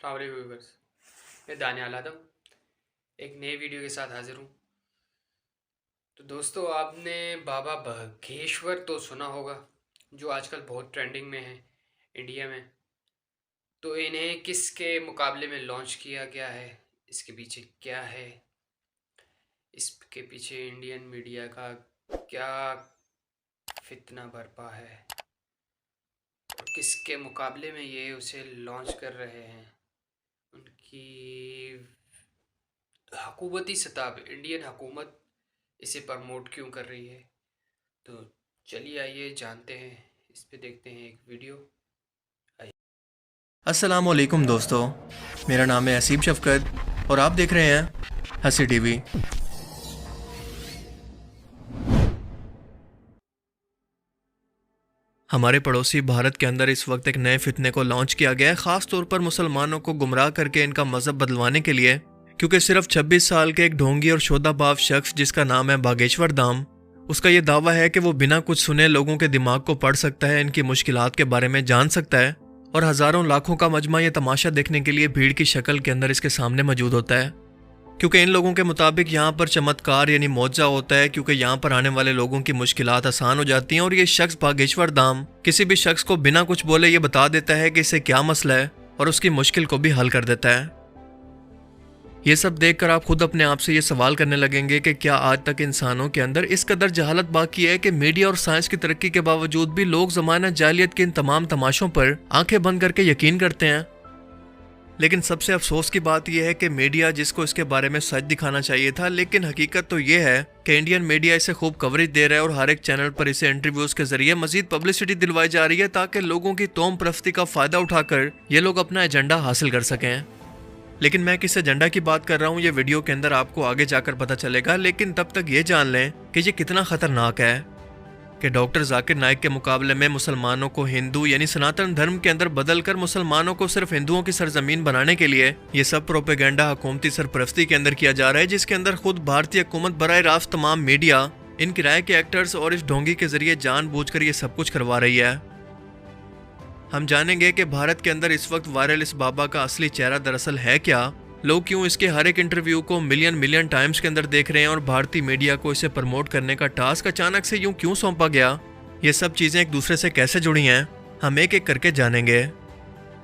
अस्सलाम वालेकुम व्यूअर्स। मैं दानियाल आदम एक नई वीडियो के साथ हाजिर हूँ। तो दोस्तों, आपने बाबा बघेश्वर तो सुना होगा, जो आजकल बहुत ट्रेंडिंग में है इंडिया में। तो इन्हें किसके मुकाबले में लॉन्च किया गया है, इसके पीछे क्या है, इसके पीछे इंडियन मीडिया का क्या फितना बरपा है और किसके मुकाबले में ये उसे लॉन्च कर रहे हैं, उनकी हुकूमती सतह पे इंडियन हुकूमत इसे प्रमोट क्यों कर रही है। तो चलिए आइए जानते हैं, इस पे देखते हैं एक वीडियो। आइए। अस्सलाम वालेकुम दोस्तों, मेरा नाम है असीम शफकत और आप देख रहे हैं हंसी टीवी। हमारे पड़ोसी भारत के अंदर इस वक्त एक नए फितने को लॉन्च किया गया है, ख़ास तौर पर मुसलमानों को गुमराह करके इनका मज़हब बदलवाने के लिए। क्योंकि सिर्फ 26 साल के एक ढोंगी और शोधाबाज शख्स जिसका नाम है बागेश्वर धाम, उसका ये दावा है कि वो बिना कुछ सुने लोगों के दिमाग को पढ़ सकता है, इनकी मुश्किलात के बारे में जान सकता है और हज़ारों लाखों का मजमा ये तमाशा देखने के लिए भीड़ की शक्ल के अंदर इसके सामने मौजूद होता है। क्योंकि इन लोगों के मुताबिक यहाँ पर चमत्कार यानी मौजा होता है, क्योंकि यहाँ पर आने वाले लोगों की मुश्किलात आसान हो जाती हैं और ये शख्स बागेश्वर धाम किसी भी शख्स को बिना कुछ बोले ये बता देता है कि इससे क्या मसला है और उसकी मुश्किल को भी हल कर देता है। ये सब देखकर आप खुद अपने आप से ये सवाल करने लगेंगे कि क्या आज तक इंसानों के अंदर इस कदर जहालत बाकी है कि मीडिया और साइंस की तरक्की के बावजूद भी लोग ज़माना जालियत के इन तमाम तमाशों पर आंखें बंद करके यकीन करते हैं। लेकिन सबसे अफसोस की बात यह है कि मीडिया जिसको इसके बारे में सच दिखाना चाहिए था, लेकिन हकीकत तो ये है कि इंडियन मीडिया इसे खूब कवरेज दे रहा है और हर एक चैनल पर इसे इंटरव्यूज़ के जरिए मजीद पब्लिसिटी दिलवाई जा रही है ताकि लोगों की तोम परस्ती का फ़ायदा उठाकर ये लोग अपना एजेंडा हासिल कर सकें। लेकिन मैं किस एजेंडा की बात कर रहा हूँ ये वीडियो के अंदर आपको आगे जाकर पता चलेगा, लेकिन तब तक ये जान लें कि ये कितना ख़तरनाक है कि डॉक्टर जाकिर नाइक के मुकाबले में मुसलमानों को हिंदू यानी सनातन धर्म के अंदर बदलकर मुसलमानों को सिर्फ हिंदुओं की सरजमीन बनाने के लिए ये सब प्रोपेगेंडा हुकूमती सरपरस्ती के अंदर किया जा रहा है, जिसके अंदर खुद भारतीय हुकूमत बराह रास्त तमाम मीडिया, इन किराए के एक्टर्स और इस ढोंगी के जरिए जानबूझकर ये सब कुछ करवा रही है। हम जानेंगे कि भारत के अंदर इस वक्त वायरल इस बाबा का असली चेहरा दरअसल है क्या, लोग क्यों इसके हर एक इंटरव्यू को मिलियन टाइम्स के अंदर देख रहे हैं और भारतीय मीडिया को इसे प्रमोट करने का टास्क अचानक से यूं क्यों सौंपा गया। ये सब चीज़ें एक दूसरे से कैसे जुड़ी हैं, हम एक एक करके जानेंगे।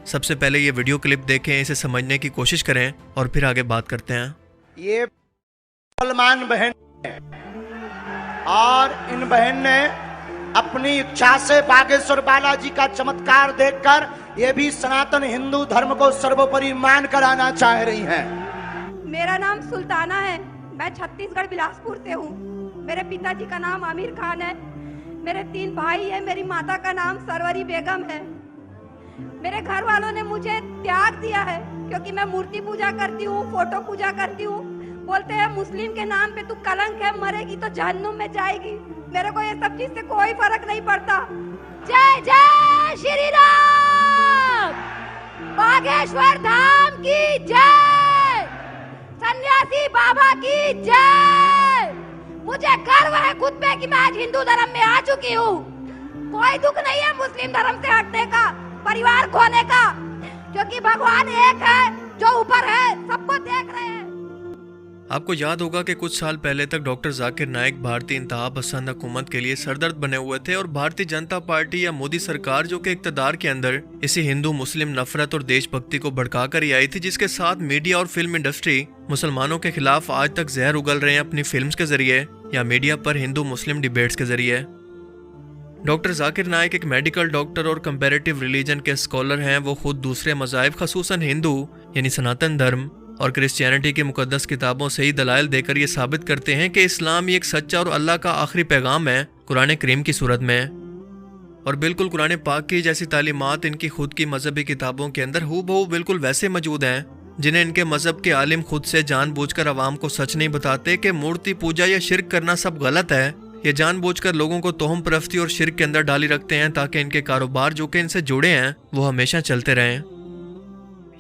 सबसे पहले ये वीडियो क्लिप देखें, इसे समझने की कोशिश करें और फिर आगे बात करते हैं। ये मुसलमान बहन है और इन बहन ने अपनी इच्छा से बागेश्वर बालाजी का चमत्कार देखकर ये भी सनातन हिंदू धर्म को सर्वोपरि मान कर आना चाह रही हैं। मेरा नाम सुल्ताना है, मैं छत्तीसगढ़ बिलासपुर से हूँ। मेरे पिताजी का नाम आमिर खान है, मेरे 3 भाई हैं, मेरी माता का नाम सरवरी बेगम है। मेरे घर वालों ने मुझे त्याग दिया है क्योंकि मैं मूर्ति पूजा करती हूँ, फोटो पूजा करती हूँ। बोलते हैं मुस्लिम के नाम पे तू कलंक है, मरेगी तो जहन्नुम में जाएगी। मेरे को ये सब चीज से कोई फर्क नहीं पड़ता। जय जय श्री राम, बागेश्वर धाम की जय, सन्यासी बाबा की जय। मुझे गर्व है खुद पे कि मैं आज हिंदू धर्म में आ चुकी हूँ। कोई दुख नहीं है मुस्लिम धर्म से हटने का, परिवार खोने का, क्योंकि भगवान एक है जो ऊपर है, सबको देख रहे हैं। आपको याद होगा कि कुछ साल पहले तक डॉक्टर जाकिर नाइक भारतीय इंतहा पसंद हुकूमत के लिए सरदर्द बने हुए थे और भारतीय जनता पार्टी या मोदी सरकार जो कि इक़्तिदार के अंदर इसी हिंदू मुस्लिम नफरत और देशभक्ति को भड़का ही आई थी, जिसके साथ मीडिया और फिल्म इंडस्ट्री मुसलमानों के खिलाफ आज तक जहर उगल रहे हैं अपनी फिल्म्स के जरिए या मीडिया पर हिंदू मुस्लिम डिबेट्स के जरिए। डॉक्टर जाकिर नाइक एक मेडिकल डॉक्टर और कंपैरेटिव रिलीजन के स्कॉलर हैं। वो खुद दूसरे मज़ाहिब खसूसन हिंदू यानी सनातन धर्म और क्रिश्चियनिटी की मुकद्दस किताबों से ही दलाइल देकर ये साबित करते हैं कि इस्लाम ही एक सच्चा और अल्लाह का आखिरी पैगाम है कुरान करीम की सूरत में। और बिल्कुल कुरान पाक की जैसी तालीमात इनकी खुद की मजहबी किताबों के अंदर हूबहू बिल्कुल वैसे मौजूद हैं जिन्हें इनके मजहब के आलिम खुद से जानबूझकर अवाम को सच नहीं बताते कि मूर्ति पूजा या शिरक करना सब गलत है। ये जानबूझकर लोगों को तोहम परस्ती और शिरक के अंदर डाली रखते हैं ताकि इनके कारोबार जो कि इनसे जुड़े हैं वो हमेशा चलते रहें।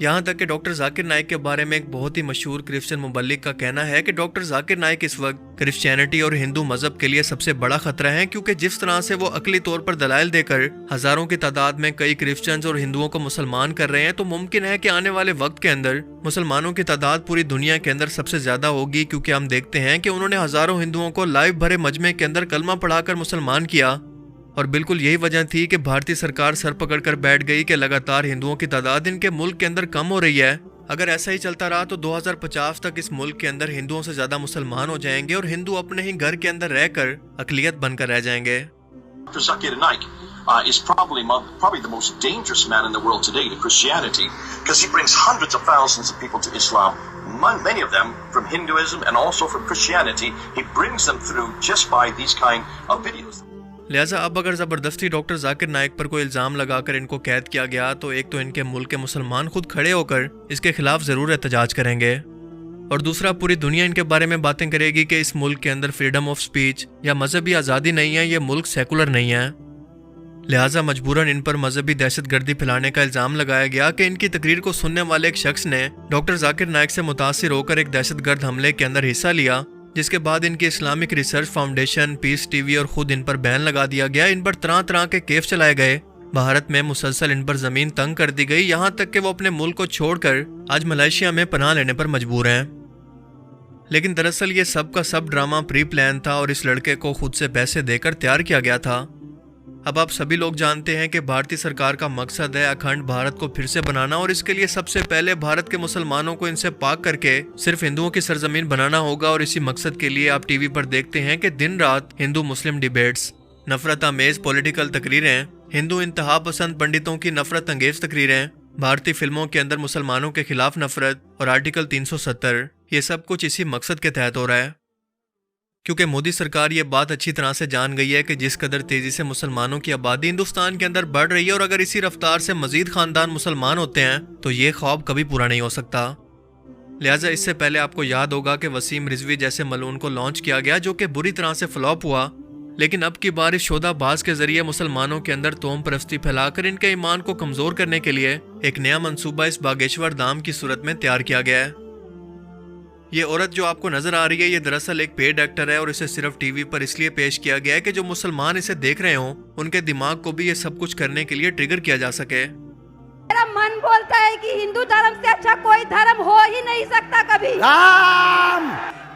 यहाँ तक कि डॉक्टर जाकिर नाइक के बारे में एक बहुत ही मशहूर क्रिश्चियन मुबल्लिग का कहना है कि डॉक्टर जाकिर नाइक इस वक्त क्रिश्चियनिटी और हिंदू मजहब के लिए सबसे बड़ा खतरा है, क्योंकि जिस तरह से वो अकली तौर पर दलाइल देकर हजारों की तादाद में कई क्रिश्चियंस और हिंदुओं को मुसलमान कर रहे हैं, तो मुमकिन है कि आने वाले वक्त के अंदर मुसलमानों की तादाद पूरी दुनिया के अंदर सबसे ज्यादा होगी, क्योंकि हम देखते हैं कि उन्होंने हजारों हिंदुओं को लाइव भरे मजमे के अंदर कलमा पढ़ाकर मुसलमान किया। और बिल्कुल यही वजह थी कि भारतीय सरकार सर पकड़कर बैठ गई कि लगातार हिंदुओं की तादाद इनके मुल्क के अंदर कम हो रही है। अगर ऐसा ही चलता रहा तो 2050 तक इस मुल्क के अंदर हिंदुओं से ज्यादा मुसलमान हो जाएंगे और हिंदू अपने ही घर के अंदर रहकर अकलियत बनकर रह जाएंगे। Dr. Zakir Naik is probably the most dangerous man in the world today to Christianity, because he brings hundreds of thousands of people to Islam, many of them from Hinduism and also from Christianity. He brings them through just by these kind of videos. लिहाजा अब अगर ज़बरदस्ती doctor Zakir Naik पर कोई इल्ज़ाम लगाकर इनको कैद किया गया तो एक तो इनके मुल्क के मुसलमान खुद खड़े होकर इसके खिलाफ ज़रूर एहतजाज करेंगे, और दूसरा पूरी दुनिया इनके बारे में बातें करेगी कि इस मुल्क के अंदर फ्रीडम ऑफ स्पीच या मजहबी आज़ादी नहीं है, ये मुल्क सेकुलर नहीं है। लिहाजा मजबूरन इन पर मजहबी दहशतगर्दी फैलाने का इल्ज़ाम लगाया गया कि इनकी तकरीर को सुनने वाले एक शख्स ने डॉक्टर जाकिर नाइक से मुतासिर होकर एक दहशतगर्द हमले के अंदर हिस्सा लिया, जिसके बाद इनकी Islamic research foundation, peace TV और खुद इन पर बैन लगा दिया गया। इन पर तरह तरह के केस चलाए गए, भारत में मुसलसल इन पर जमीन तंग कर दी गई, यहाँ तक कि वो अपने मुल्क को छोड़कर आज मलेशिया में पनाह लेने पर मजबूर हैं। लेकिन दरअसल ये सब का सब ड्रामा प्री प्लान था और इस लड़के को खुद से पैसे देकर तैयार किया गया था। अब आप सभी लोग जानते हैं कि भारतीय सरकार का मकसद है अखंड भारत को फिर से बनाना, और इसके लिए सबसे पहले भारत के मुसलमानों को इनसे पाक करके सिर्फ हिंदुओं की सरजमीन बनाना होगा। और इसी मकसद के लिए आप टीवी पर देखते हैं कि दिन रात हिंदू मुस्लिम डिबेट्स, नफरत आमेज पॉलिटिकल तकरीरें, हिंदू इंतहा पसंद पंडितों की नफरत अंगेज तकरीरें, भारतीय फिल्मों के अंदर मुसलमानों के खिलाफ नफरत और आर्टिकल 370, ये सब कुछ इसी मकसद के तहत हो रहा है। क्योंकि मोदी सरकार ये बात अच्छी तरह से जान गई है कि जिस कदर तेजी से मुसलमानों की आबादी हिंदुस्तान के अंदर बढ़ रही है, और अगर इसी रफ्तार से मजीद खानदान मुसलमान होते हैं तो ये ख्वाब कभी पूरा नहीं हो सकता। लिहाजा इससे पहले आपको याद होगा कि वसीम रिजवी जैसे मलून को लॉन्च किया गया, जो कि बुरी तरह से फ्लॉप हुआ, लेकिन अब की बार इस शोधाबाज के जरिए मुसलमानों के अंदर तोम परस्ती फैलाकर इनके ईमान को कमजोर करने के लिए एक नया मंसूबा इस बागेश्वर धाम की सूरत में तैयार किया गया है। ये औरत जो आपको नजर आ रही है, ये दरअसल एक पेड एक्टर है और इसे सिर्फ टीवी पर इसलिए पेश किया गया है कि जो मुसलमान इसे देख रहे हों उनके दिमाग को भी ये सब कुछ करने के लिए ट्रिगर किया जा सके। मेरा मन बोलता है कि हिंदू धर्म से अच्छा कोई धर्म हो ही नहीं सकता कभी, राम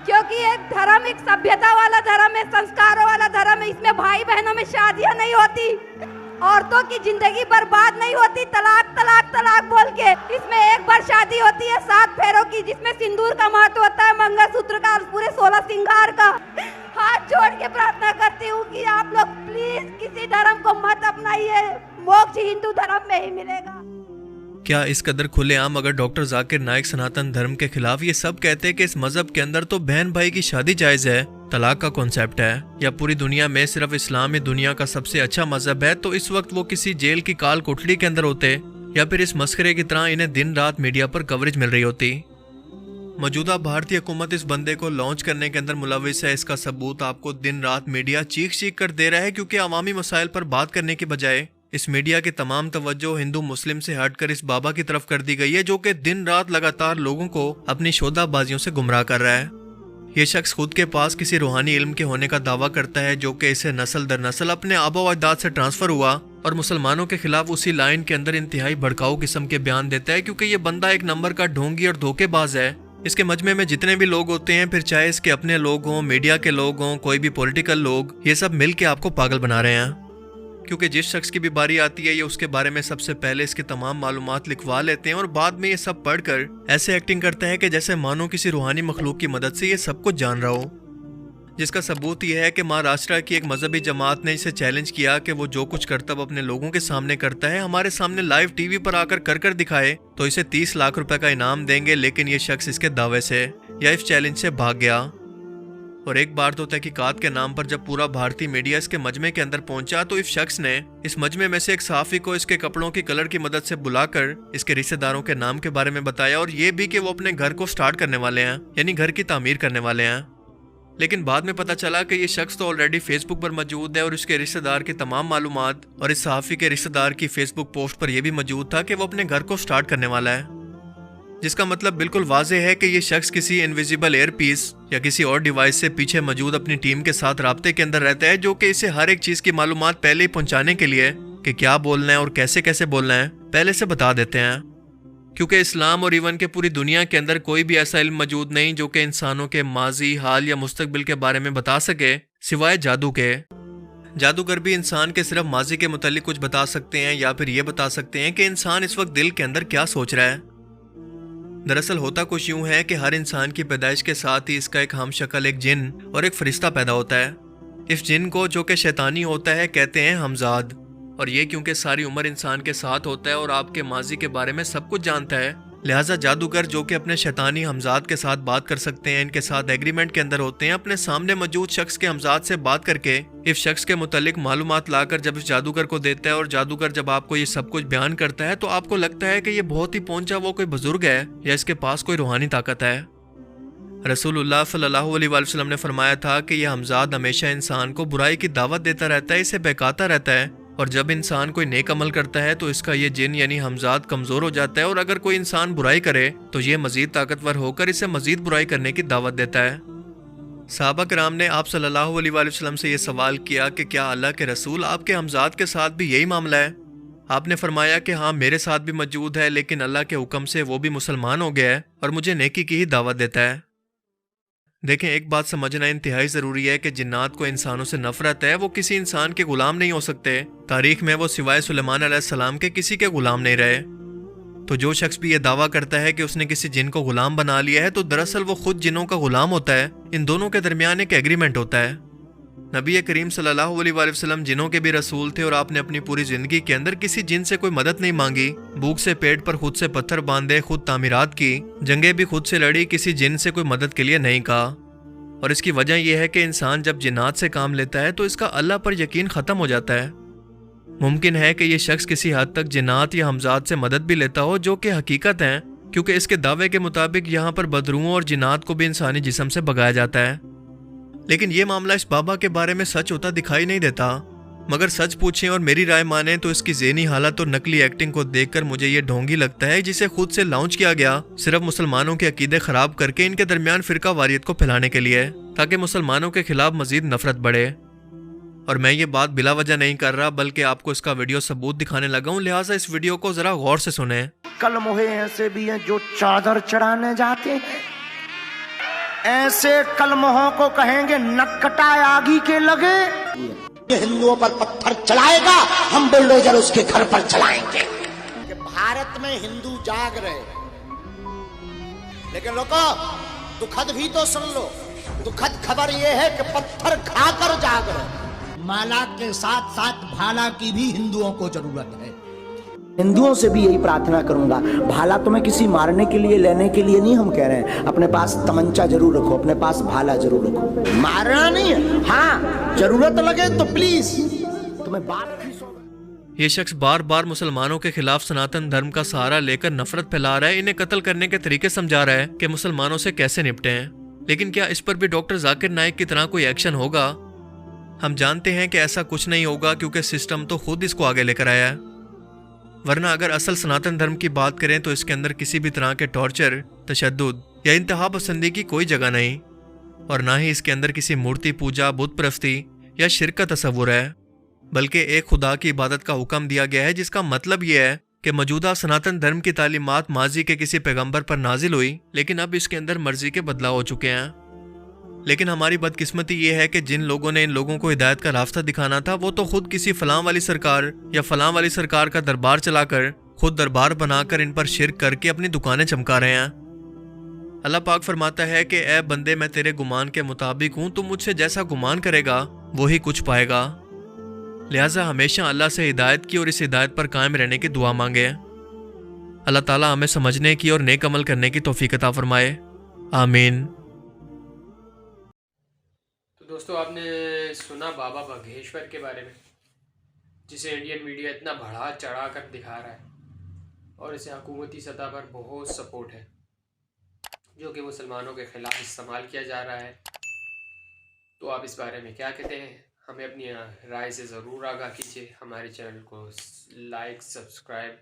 क्योंकि एक धर्म एक सभ्यता वाला धर्म है, संस्कारों वाला धर्म है। इसमें भाई बहनों में शादियां नहीं होती, औरतों की जिंदगी बर्बाद नहीं होती तलाक तलाक तलाक बोल के। इसमें एक बार शादी होती है 7 फेरों की, जिसमें सिंदूर का महत्व होता है, मंगलसूत्र का, पूरे 16 श्रृंगार का। हाथ जोड़ के प्रार्थना करती हूँ कि आप लोग प्लीज किसी धर्म को मत अपनाइए, मोक्ष हिंदू धर्म में ही मिलेगा। क्या इस कदर खुलेआम अगर डॉक्टर जाकिर नाइक सनातन धर्म के खिलाफ ये सब कहते हैं कि इस मजहब के अंदर तो बहन भाई की शादी जायज है, तलाक का कॉन्सेप्ट है, या पूरी दुनिया में सिर्फ इस्लाम ही दुनिया का सबसे अच्छा मजहब है, तो इस वक्त वो किसी जेल की काल कोठरी के अंदर होते, या फिर इस मस्करे की तरह इन्हें दिन रात मीडिया पर कवरेज मिल रही होती। मौजूदा भारतीय हुकूमत इस बंदे को लॉन्च करने के अंदर मुलविस है। इसका सबूत आपको दिन रात मीडिया चीख चीख कर दे रहा है, क्योंकि अवामी मसाइल पर बात करने की बजाय इस मीडिया की तमाम तवज्जो हिंदू मुस्लिम से हटकर इस बाबा की तरफ कर दी गई है, जो कि दिन रात लगातार लोगों को अपनी शोधाबाजियों से गुमराह कर रहा है। ये शख्स खुद के पास किसी रूहानी इल्म के होने का दावा करता है, जो कि इसे नस्ल दर नस्ल अपने आबा अजदाद से ट्रांसफर हुआ, और मुसलमानों के खिलाफ उसी लाइन के अंदर इंतहाई भड़काऊ किस्म के बयान देता है, क्योंकि ये बंदा एक नंबर का ढोंगी और धोखेबाज है। इसके मजमे में जितने भी लोग होते हैं, फिर चाहे इसके अपने लोग हों, मीडिया के लोग हों, कोई भी पॉलिटिकल लोग, ये सब मिल के आपको पागल बना रहे हैं। क्योंकि जिस शख्स की भी बारी आती है, ये उसके बारे में सबसे पहले इसकी तमाम मालूमात लिखवा लेते हैं और बाद में ये सब पढ़कर ऐसे एक्टिंग करते हैं कि जैसे मानो किसी रूहानी मखलूक की मदद से ये सब कुछ जान रहा हो। जिसका सबूत यह है कि महाराष्ट्र की एक मजहबी जमात ने इसे चैलेंज किया कि वो जो कुछ करतब अपने लोगों के सामने करता है, हमारे सामने लाइव टीवी पर आकर कर दिखाए तो इसे 30 लाख रुपए का इनाम देंगे। लेकिन ये शख्स इसके दावे से या इस चैलेंज से भाग गया। और एक बार तो तहकीकात के नाम पर जब पूरा भारतीय मीडिया इसके मजमे के अंदर पहुंचा, तो इस शख्स ने इस मजमे में से एक सहाफी को इसके कपड़ों की कलर की मदद से बुलाकर इसके रिश्तेदारों के नाम के बारे में बताया, और ये भी कि वो अपने घर को स्टार्ट करने वाले हैं, यानी घर की तामीर करने वाले हैं। लेकिन बाद में पता चला कि ये शख्स तो ऑलरेडी फेसबुक पर मौजूद है, और इसके रिश्तेदार की तमाम मालूमात और इस सहाफी के रिश्तेदार की फेसबुक पोस्ट पर यह भी मौजूद था कि वो अपने घर को स्टार्ट करने वाला है। جس کا مطلب بالکل واضح ہے کہ یہ شخص کسی انویزیبل ایئر پیس یا کسی اور ڈیوائس سے پیچھے موجود اپنی ٹیم کے ساتھ رابطے کے اندر رہتا ہے، جو کہ اسے ہر ایک چیز کی معلومات پہلے ہی پہنچانے کے لیے کہ کیا بولنا ہے اور کیسے کیسے بولنا ہے پہلے سے بتا دیتے ہیں. کیونکہ اسلام اور ایون کہ پوری دنیا کے اندر کوئی بھی ایسا علم موجود نہیں جو کہ انسانوں کے ماضی، حال یا مستقبل کے بارے میں بتا سکے سوائے جادو کے. جادوگر بھی انسان کے صرف ماضی کے متعلق کچھ بتا سکتے ہیں یا پھر یہ بتا سکتے ہیں کہ انسان اس وقت دل کے اندر کیا سوچ رہا ہے. دراصل ہوتا کچھ یوں ہے کہ ہر انسان کی پیدائش کے ساتھ ہی اس کا ایک ہم شکل ایک جن اور ایک فرشتہ پیدا ہوتا ہے. اس جن کو جو کہ شیطانی ہوتا ہے کہتے ہیں ہمزاد، اور یہ کیونکہ ساری عمر انسان کے ساتھ ہوتا ہے اور آپ کے ماضی کے بارے میں سب کچھ جانتا ہے، لہٰذا جادوگر جو کہ اپنے شیطانی ہمزاد کے ساتھ بات کر سکتے ہیں، ان کے ساتھ ایگریمنٹ کے اندر ہوتے ہیں، اپنے سامنے موجود شخص کے ہمزاد سے بات کر کے اس شخص کے متعلق معلومات لا کر جب اس جادوگر کو دیتا ہے، اور جادوگر جب آپ کو یہ سب کچھ بیان کرتا ہے تو آپ کو لگتا ہے کہ یہ بہت ہی پہنچا وہ کوئی بزرگ ہے یا اس کے پاس کوئی روحانی طاقت ہے. رسول اللہ صلی اللہ علیہ وآلہ وسلم نے فرمایا تھا کہ یہ ہمزاد ہمیشہ انسان کو برائی کی دعوت دیتا رہتا ہے، اسے بہکاتا رہتا ہے، اور جب انسان کوئی نیک عمل کرتا ہے تو اس کا یہ جن یعنی ہمزاد کمزور ہو جاتا ہے، اور اگر کوئی انسان برائی کرے تو یہ مزید طاقتور ہو کر اسے مزید برائی کرنے کی دعوت دیتا ہے. صحابہ کرام نے آپ صلی اللہ علیہ وآلہ وسلم سے یہ سوال کیا کہ کیا اللہ کے رسول آپ کے ہمزاد کے ساتھ بھی یہی معاملہ ہے؟ آپ نے فرمایا کہ ہاں میرے ساتھ بھی موجود ہے، لیکن اللہ کے حکم سے وہ بھی مسلمان ہو گیا ہے اور مجھے نیکی کی ہی دعوت دیتا ہے. دیکھیں، ایک بات سمجھنا انتہائی ضروری ہے کہ جنات کو انسانوں سے نفرت ہے، وہ کسی انسان کے غلام نہیں ہو سکتے. تاریخ میں وہ سوائے سلیمان علیہ السلام کے کسی کے غلام نہیں رہے. تو جو شخص بھی یہ دعویٰ کرتا ہے کہ اس نے کسی جن کو غلام بنا لیا ہے تو دراصل وہ خود جنوں کا غلام ہوتا ہے. ان دونوں کے درمیان ایک ایگریمنٹ ہوتا ہے. نبی کریم صلی اللہ علیہ وآلہ وسلم جنوں کے بھی رسول تھے، اور آپ نے اپنی پوری زندگی کے اندر کسی جن سے کوئی مدد نہیں مانگی. بھوک سے پیٹ پر خود سے پتھر باندھے، خود تعمیرات کی، جنگیں بھی خود سے لڑی، کسی جن سے کوئی مدد کے لیے نہیں کہا. اور اس کی وجہ یہ ہے کہ انسان جب جنات سے کام لیتا ہے تو اس کا اللہ پر یقین ختم ہو جاتا ہے. ممکن ہے کہ یہ شخص کسی حد تک جنات یا ہمزاد سے مدد بھی لیتا ہو، جو کہ حقیقت ہیں، کیونکہ اس کے دعوے کے مطابق یہاں پر بدروؤں اور جنات کو بھی انسانی جسم سے بھگایا جاتا ہے. لیکن یہ معاملہ اس بابا کے بارے میں سچ ہوتا دکھائی نہیں دیتا. مگر سچ پوچھیں اور میری رائے مانیں تو اس کی ذہنی حالت اور نقلی ایکٹنگ کو دیکھ کر مجھے یہ ڈھونگی لگتا ہے، جسے خود سے لانچ کیا گیا صرف مسلمانوں کے عقیدے خراب کر کے ان کے درمیان فرقہ واریت کو پھیلانے کے لیے، تاکہ مسلمانوں کے خلاف مزید نفرت بڑھے. اور میں یہ بات بلا وجہ نہیں کر رہا، بلکہ آپ کو اس کا ویڈیو ثبوت دکھانے لگا ہوں، لہٰذا اس ویڈیو کو ذرا غور سے سنیں. کل موہے ایسے بھی ہیں جو چادر چڑھانے جاتے ہیں، ایسے کلمہوں کو کہیں گے نکٹا آگی کے لگے. یہ ہندوؤں پر پتھر چلائے گا، ہم بلڈوزر اس کے گھر پر چلائیں گے. کہ بھارت میں ہندو جاگ رہے، لیکن لوگوں دکھد بھی تو سن لو. دکھد خبر یہ ہے کہ پتھر کھا کر جاگ رہے. مالا کے ساتھ ساتھ بھالا کی بھی ہندوؤں کو ضرورت ہے. ہندوؤں سے بھی یہی پرارتھنا کروں گا، بھالا تمہیں کسی مارنے کے لیے لینے کے لیے نہیں ہم کہہ رہے ہیں. اپنے پاس تمنچا ضرور رکھو، اپنے پاس بھالا ضرور رکھو. مارنا نہیں ہے، ہاں ضرورت لگے تو پلیز تمہیں بات کی سو. یہ شخص بار بار مسلمانوں کے خلاف سناتن دھرم کا سہارا لے کر نفرت پھیلا رہا ہے، انہیں قتل کرنے کے طریقے سمجھا رہا ہے کہ مسلمانوں سے کیسے نپٹے ہیں. لیکن کیا اس پر بھی ڈاکٹر ذاکر نائک کی طرح کوئی ایکشن ہوگا؟ ہم جانتے ہیں کہ ایسا کچھ نہیں ہوگا، کیونکہ سسٹم تو خود اس کو آگے لے کر آیا ہے. ورنہ اگر اصل سناتن دھرم کی بات کریں تو اس کے اندر کسی بھی طرح کے ٹارچر، تشدد یا انتہا پسندی کی کوئی جگہ نہیں، اور نہ ہی اس کے اندر کسی مورتی پوجا، بت پرستی یا شرک کا تصور ہے، بلکہ ایک خدا کی عبادت کا حکم دیا گیا ہے، جس کا مطلب یہ ہے کہ موجودہ سناتن دھرم کی تعلیمات ماضی کے کسی پیغمبر پر نازل ہوئی، لیکن اب اس کے اندر مرضی کے بدلاؤ ہو چکے ہیں. لیکن ہماری بدقسمتی یہ ہے کہ جن لوگوں نے ان لوگوں کو ہدایت کا راستہ دکھانا تھا، وہ تو خود کسی فلاں والی سرکار یا فلاں والی سرکار کا دربار چلا کر، خود دربار بنا کر ان پر شرک کر کے اپنی دکانیں چمکا رہے ہیں. اللہ پاک فرماتا ہے کہ اے بندے، میں تیرے گمان کے مطابق ہوں، تو مجھ سے جیسا گمان کرے گا وہی کچھ پائے گا. لہٰذا ہمیشہ اللہ سے ہدایت کی اور اس ہدایت پر قائم رہنے کی دعا مانگے. اللہ تعالیٰ ہمیں سمجھنے کی اور نیک عمل کرنے کی توفیق عطا فرمائے. آمین. تو دوستو، آپ نے سنا بابا بھگیشور کے بارے میں، جسے انڈین میڈیا اتنا بڑھا چڑھا کر دکھا رہا ہے، اور اسے حکومتی سطح پر بہت سپورٹ ہے، جو کہ مسلمانوں کے خلاف استعمال کیا جا رہا ہے. تو آپ اس بارے میں کیا کہتے ہیں؟ ہمیں اپنی رائے سے ضرور آگاہ کیجیے. ہمارے چینل کو لائک، سبسکرائب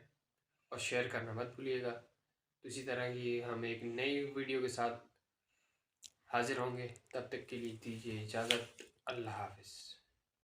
اور شیئر کرنا مت بھولیے گا. تو اسی طرح کی ہم ایک نئی ویڈیو کے ساتھ حاضر ہوں گے. تب تک کے لیے دیجیے اجازت. اللہ حافظ.